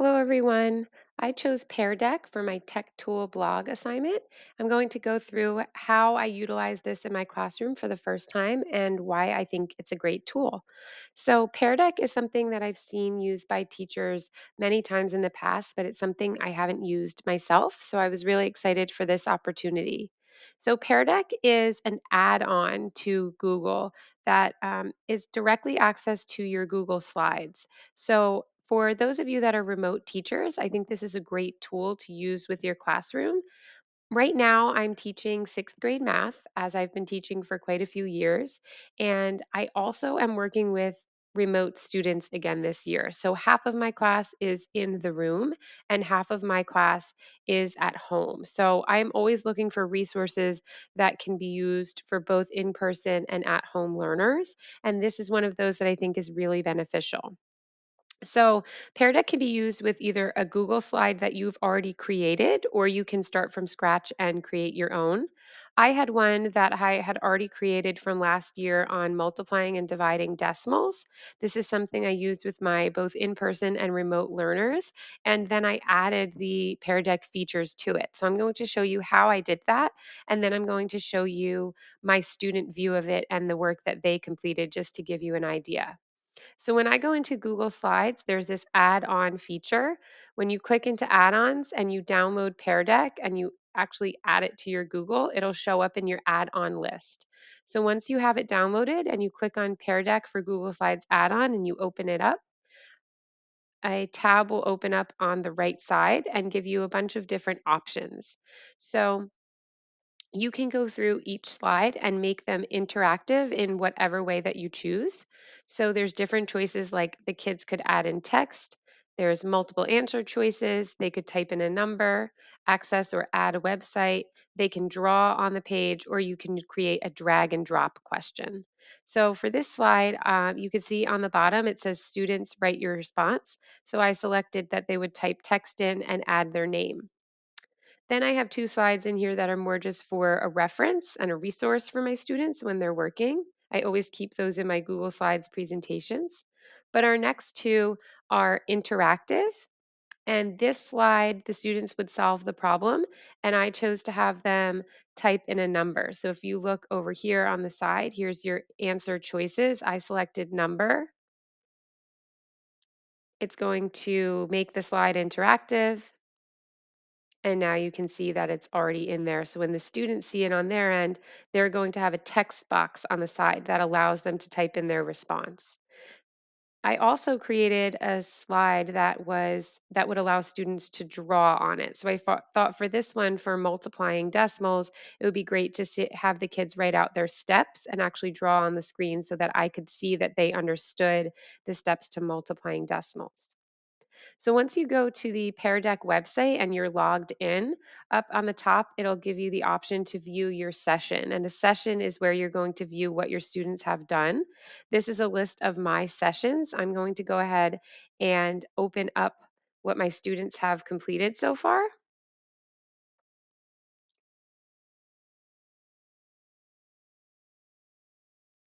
Hello, everyone. I chose Pear Deck for my Tech Tool blog assignment. I'm going to go through how I utilize this in my classroom for the first time and why I think it's a great tool. So, Pear Deck is something that I've seen used by teachers many times in the past, but it's something I haven't used myself. So, I was really excited for this opportunity. So, Pear Deck is an add on to Google that is directly accessed to your Google Slides. So, for those of you that are remote teachers, I think this is a great tool to use with your classroom. Right now, I'm teaching sixth grade math, as I've been teaching for quite a few years. And I also am working with remote students again this year. So half of my class is in the room and half of my class is at home. So I'm always looking for resources that can be used for both in person and at home learners. And this is one of those that I think is really beneficial. So, Pear Deck can be used with either a Google slide that you've already created, or you can start from scratch and create your own. I had one that I had already created from last year on multiplying and dividing decimals. This is something I used with my both in person and remote learners. And then I added the Pear Deck features to it. So, I'm going to show you how I did that. And then I'm going to show you my student view of it and the work that they completed just to give you an idea. So when I go into Google Slides, there's this add-on feature. When you click into add-ons and you download Pear Deck and you actually add it to your Google, it'll show up in your add-on list. So once you have it downloaded and you click on Pear Deck for Google Slides add-on and you open it up, a tab will open up on the right side and give you a bunch of different options. So you can go through each slide and make them interactive in whatever way that you choose. So there's different choices like the kids could add in text, there's multiple answer choices, they could type in a number, access or add a website, they can draw on the page, or you can create a drag and drop question. So for this slide, you can see on the bottom it says students write your response. So I selected that they would type text in and add their name. Then I have two slides in here that are more just for a reference and a resource for my students when they're working. I always keep those in my Google Slides presentations. But our next two are interactive. And this slide, the students would solve the problem, and I chose to have them type in a number. So if you look over here on the side, here's your answer choices. I selected number. It's going to make the slide interactive. And now you can see that it's already in there. So when the students see it on their end, they're going to have a text box on the side that allows them to type in their response. I also created a slide that would allow students to draw on it. So I thought for this one for multiplying decimals, it would be great to have the kids write out their steps and actually draw on the screen so that I could see that they understood the steps to multiplying decimals. So once you go to the Pear Deck website and you're logged in, up on the top, it'll give you the option to view your session. And a session is where you're going to view what your students have done. This is a list of my sessions. I'm going to go ahead and open up what my students have completed so far.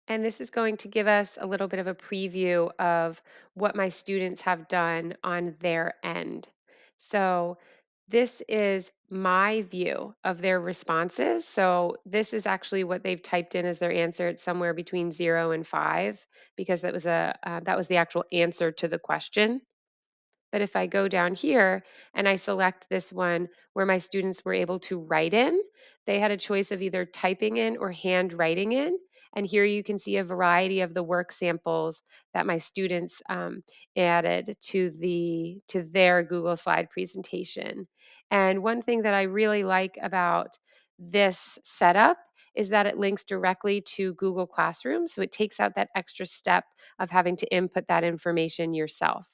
And this is going to give us a little bit of a preview of what my students have done on their end. So this is my view of their responses. So this is actually what they've typed in as their answer. It's somewhere between 0 and 5 because that was the actual answer to the question. But if I go down here and I select this one where my students were able to write in, they had a choice of either typing in or handwriting in. And here you can see a variety of the work samples that my students added to their Google Slide presentation. And one thing that I really like about this setup is that it links directly to Google Classroom. So it takes out that extra step of having to input that information yourself.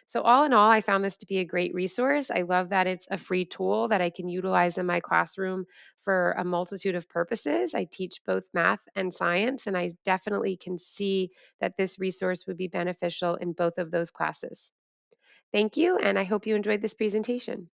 So, all in all, I found this to be a great resource. I love that it's a free tool that I can utilize in my classroom for a multitude of purposes. I teach both math and science, and I definitely can see that this resource would be beneficial in both of those classes. Thank you, and I hope you enjoyed this presentation.